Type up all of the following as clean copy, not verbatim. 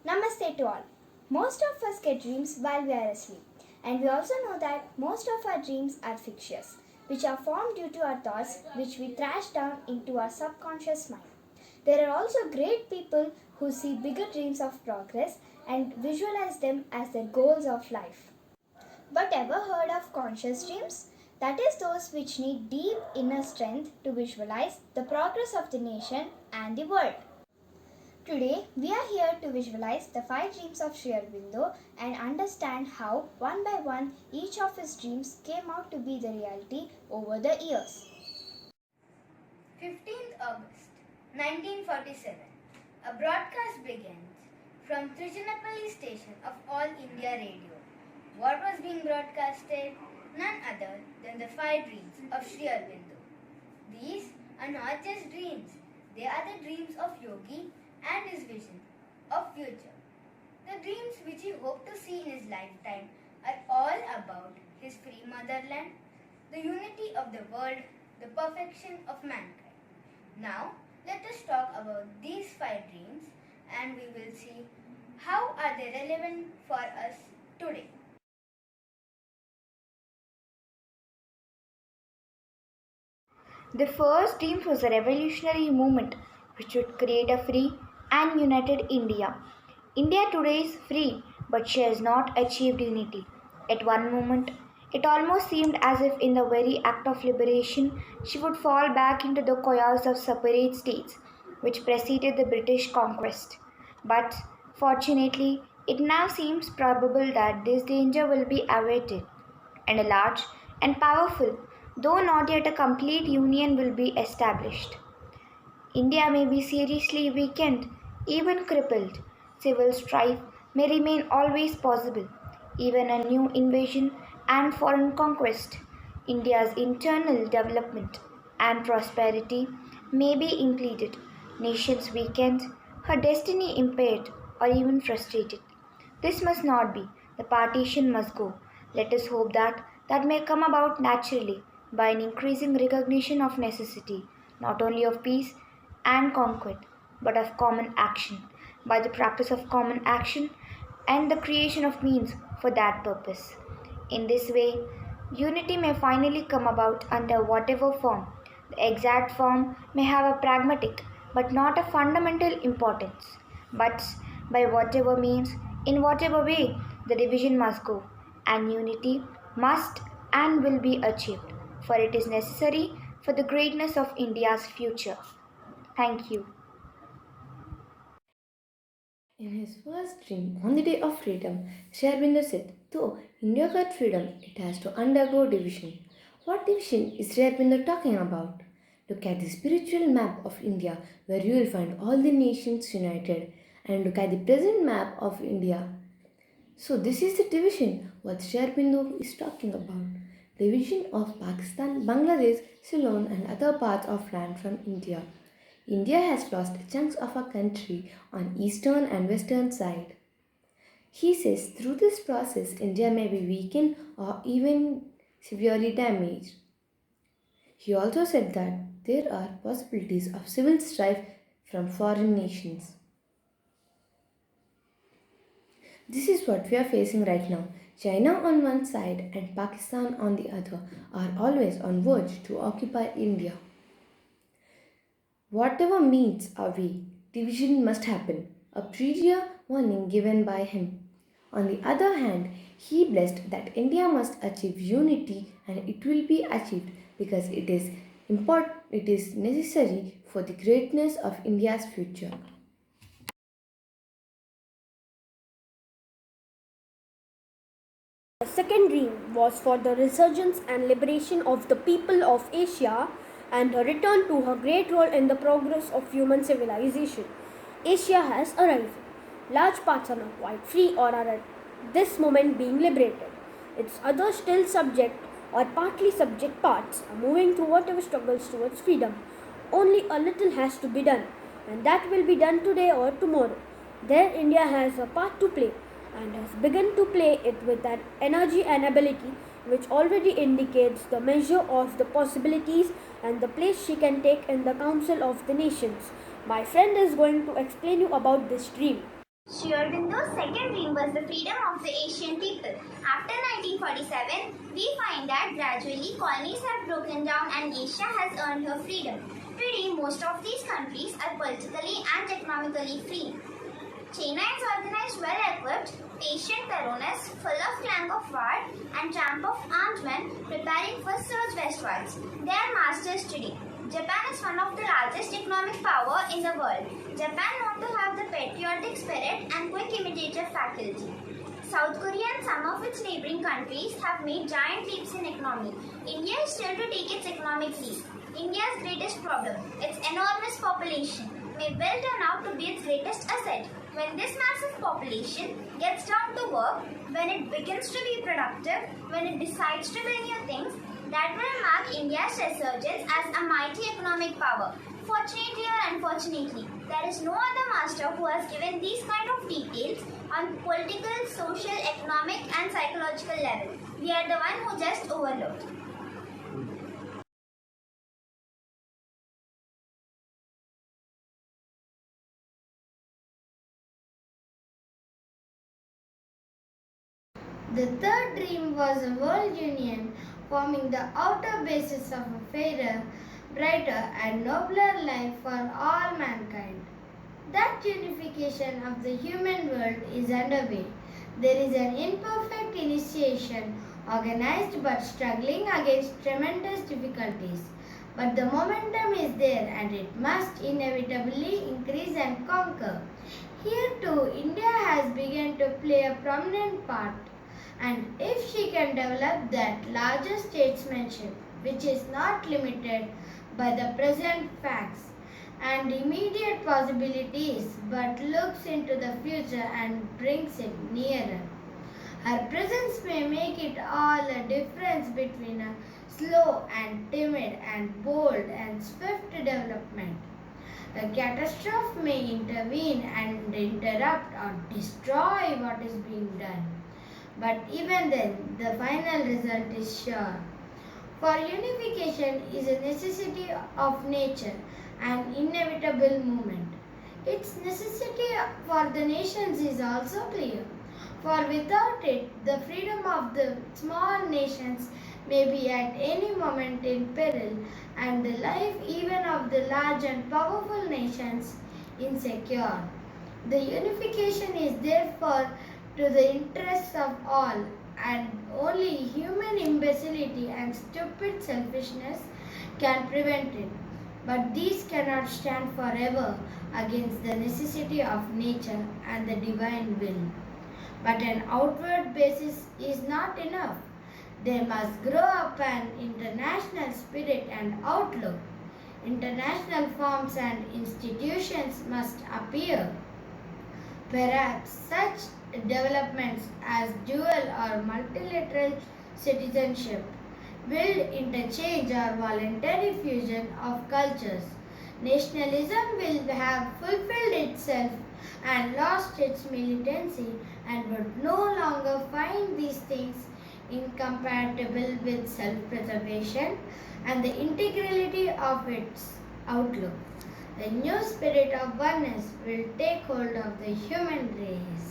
Namaste to all. Most of us get dreams while we are asleep, and we also know that most of our dreams are fictitious, which are formed due to our thoughts which we trash down into our subconscious mind. There are also great people who see bigger dreams of progress and visualize them as their goals of life. But ever heard of conscious dreams? That is those which need deep inner strength to visualize the progress of the nation and the world. Today, we are here to visualize the 5 dreams of Sri Aurobindo and understand how, one by one, each of his dreams came out to be the reality over the years. 15th August 1947. A broadcast begins from Trichinopalli station of All India Radio. What was being broadcasted? None other than the 5 dreams of Sri Aurobindo. These are not just dreams, they are the dreams of Yogi and his vision of future. The dreams which he hoped to see in his lifetime are all about his free motherland, the unity of the world, the perfection of mankind. Now, let us talk about these 5 dreams and we will see how are they relevant for us today. The first dream was a revolutionary movement which would create a free and united India. India today is free, but she has not achieved unity. At one moment, it almost seemed as if in the very act of liberation, she would fall back into the chaos of separate states which preceded the British conquest. But fortunately, it now seems probable that this danger will be averted, and a large and powerful, though not yet a complete union, will be established. India may be seriously weakened, even crippled. Civil strife may remain always possible, even a new invasion and foreign conquest. India's internal development and prosperity may be impeded, nations weakened, her destiny impaired, or even frustrated. This must not be. The partition must go. Let us hope that that may come about naturally by an increasing recognition of necessity, not only of peace and conquest, but of common action, by the practice of common action and the creation of means for that purpose. In this way, unity may finally come about under whatever form. The exact form may have a pragmatic but not a fundamental importance. But by whatever means, in whatever way, the division must go, and unity must and will be achieved, for it is necessary for the greatness of India's future. Thank you. In his first dream on the day of freedom, Sri Aurobindo said, though India got freedom, it has to undergo division. What division is Sri Aurobindo talking about? Look at the spiritual map of India, where you will find all the nations united, and look at the present map of India. So this is the division what Sri Aurobindo is talking about. Division of Pakistan, Bangladesh, Ceylon and other parts of land from India. India has lost chunks of our country on eastern and western side. He says through this process India may be weakened or even severely damaged. He also said that there are possibilities of civil strife from foreign nations. This is what we are facing right now. China on one side and Pakistan on the other are always on verge to occupy India. Whatever means our way, division must happen, a prior warning given by him. On the other hand, he blessed that India must achieve unity and it will be achieved because it is necessary for the greatness of India's future. The second dream was for the resurgence and liberation of the people of Asia and a return to her great role in the progress of human civilization. Asia has arrived. Large parts are now quite free or are at this moment being liberated. Its other still subject or partly subject parts are moving through whatever struggles towards freedom. Only a little has to be done, and that will be done today or tomorrow. There India has a part to play and has begun to play it with an energy and ability which already indicates the measure of the possibilities and the place she can take in the Council of the Nations. My friend is going to explain you about this dream. Sri Aurobindo's second dream was the freedom of the Asian people. After 1947, we find that gradually colonies have broken down and Asia has earned her freedom. Today, most of these countries are politically and economically free. China is organized, well-equipped, patient terrorists full of clang of war and tramp of armed men preparing for surge westwards. They are masters today. Japan is one of the largest economic power in the world. Japan known to have the patriotic spirit and quick imitative faculty. South Korea and some of its neighboring countries have made giant leaps in economy. India is still to take its economic leap. India's greatest problem, its enormous population, may well turn out to be its greatest asset. When this massive population gets down to work, when it begins to be productive, when it decides to build new things, that will mark India's resurgence as a mighty economic power. Fortunately or unfortunately, there is no other master who has given these kind of details on political, social, economic and psychological level. We are the one who just overlooked. The third dream was a world union forming the outer basis of a fairer, brighter, and nobler life for all mankind. That unification of the human world is underway. There is an imperfect initiation, organized but struggling against tremendous difficulties. But the momentum is there and it must inevitably increase and conquer. Here too, India has begun to play a prominent part. And if she can develop that larger statesmanship, which is not limited by the present facts and immediate possibilities, but looks into the future and brings it nearer. Her presence may make it all a difference between a slow and timid and bold and swift development. A catastrophe may intervene and interrupt or destroy what is being done. But even then, the final result is sure. For unification is a necessity of nature, an inevitable movement. Its necessity for the nations is also clear. For without it, the freedom of the small nations may be at any moment in peril, and the life even of the large and powerful nations insecure. The unification is therefore to the interests of all, and only human imbecility and stupid selfishness can prevent it. But these cannot stand forever against the necessity of nature and the divine will. But an outward basis is not enough. There must grow up an international spirit and outlook. International forms and institutions must appear. Perhaps such developments as dual or multilateral citizenship, will interchange or voluntary fusion of cultures. Nationalism will have fulfilled itself and lost its militancy and would no longer find these things incompatible with self-preservation and the integrity of its outlook. A new spirit of oneness will take hold of the human race.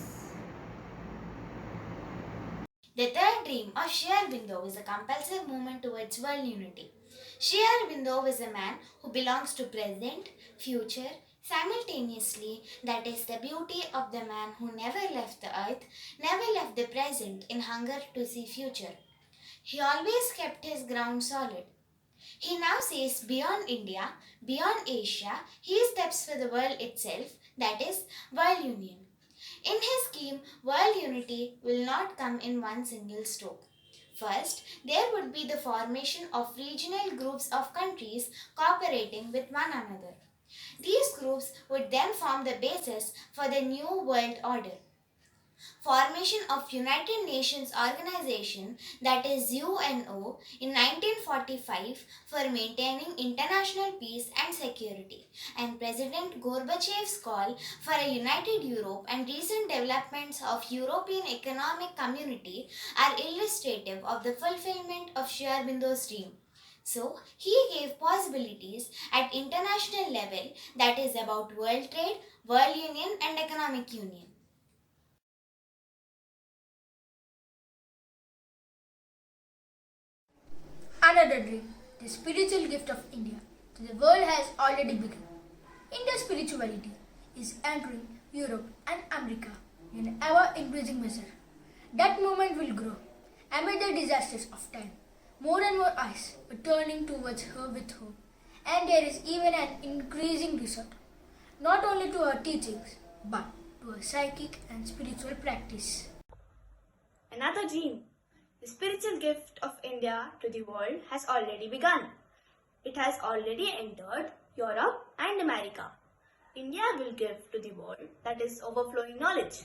The third dream of Sri Aurobindo is a compulsive movement towards world unity. Sri Aurobindo is a man who belongs to present, future, simultaneously. That is the beauty of the man who never left the earth, never left the present in hunger to see future. He always kept his ground solid. He now says beyond India, beyond Asia, he steps for the world itself, that is, world union. In his scheme, world unity will not come in one single stroke. First, there would be the formation of regional groups of countries cooperating with one another. These groups would then form the basis for the new world order. Formation of United Nations Organization, that is UNO, in 1945 for maintaining international peace and security, and President Gorbachev's call for a united Europe and recent developments of European Economic Community are illustrative of the fulfillment of Sri Aurobindo's dream. So, he gave possibilities at international level, that is about world trade, world union and economic union. Another dream, the spiritual gift of India to the world has already begun. India's spirituality is entering Europe and America in an ever increasing measure. That movement will grow amid the disasters of time. More and more eyes are turning towards her with hope, and there is even an increasing resort, not only to her teachings, but to her psychic and spiritual practice. Another dream. The spiritual gift of India to the world has already begun. It has already entered Europe and America. India will give to the world that is overflowing knowledge.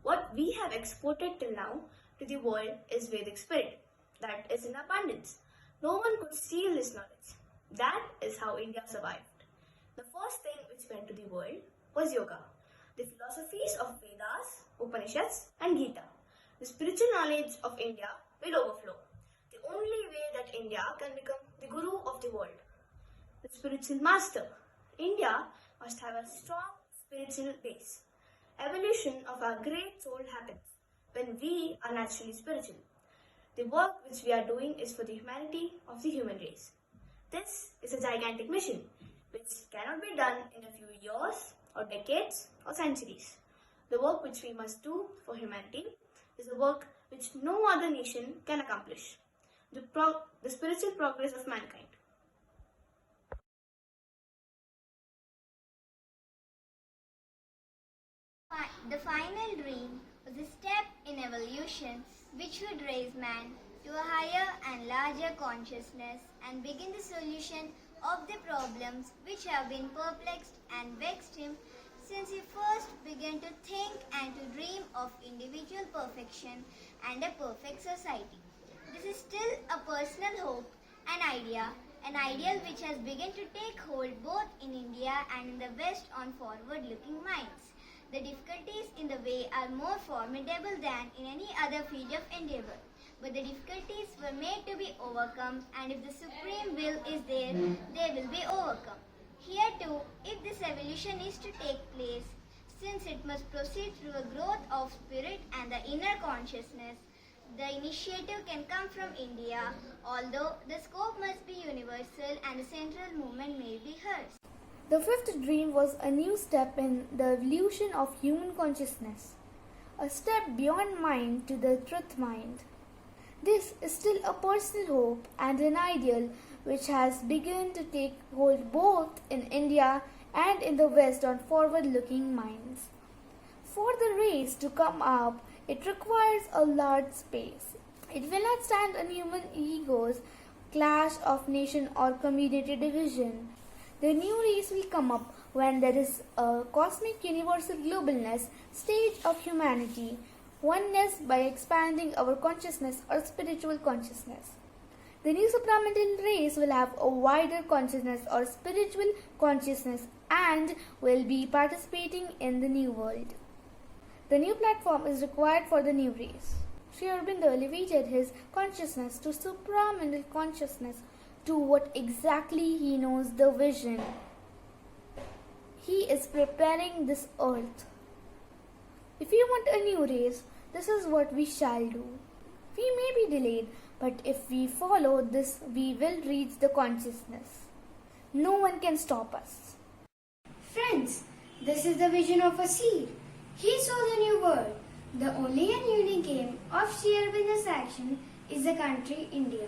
What we have exported till now to the world is Vedic spirit that is in abundance. No one could steal this knowledge. That is how India survived. The first thing which went to the world was yoga, the philosophies of Vedas, Upanishads, and Gita. The spiritual knowledge of India will overflow. The only way that India can become the guru of the world, the spiritual master. India must have a strong spiritual base. Evolution of our great soul happens when we are naturally spiritual. The work which we are doing is for the humanity of the human race. This is a gigantic mission which cannot be done in a few years or decades or centuries. The work which we must do for humanity is a work which no other nation can accomplish. The spiritual progress of mankind. The final dream was a step in evolution which would raise man to a higher and larger consciousness and begin the solution of the problems which have been perplexed and vexed him since he first began to think and to dream of individual perfection and a perfect society. This is still a personal hope, an ideal which has begun to take hold both in India and in the West on forward-looking minds. The difficulties in the way are more formidable than in any other field of endeavor. But the difficulties were made to be overcome, and if the supreme will is there, they will be overcome. Here too, if this evolution is to take place, since it must proceed through a growth of spirit and the inner consciousness, the initiative can come from India, although the scope must be universal and the central movement may be hers. The fifth dream was a new step in the evolution of human consciousness, a step beyond mind to the truth mind. This is still a personal hope and an ideal which has begun to take hold both in India and in the West on forward-looking minds. For the race to come up, it requires a large space. It will not stand on human egos, clash of nation or community division. The new race will come up when there is a cosmic universal globalness stage of humanity, oneness by expanding our consciousness or spiritual consciousness. The new supramental race will have a wider consciousness or spiritual consciousness and will be participating in the new world. The new platform is required for the new race. Sri Aurobindo elevated his consciousness to supramental consciousness to what exactly he knows the vision. He is preparing this earth. If we want a new race, this is what we shall do. We may be delayed, but if we follow this, we will reach the consciousness. No one can stop us. Friends, this is the vision of a seed. He saw the new world. The only and unique aim of Sri Aurobindo's action is the country India.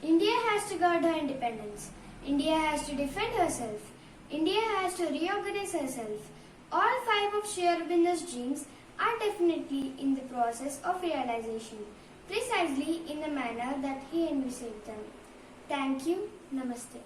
India has to guard her independence. India has to defend herself. India has to reorganize herself. All five of Sri Aurobindo's dreams are definitely in the process of realization, precisely in the manner that he envisaged them. Thank you. Namaste.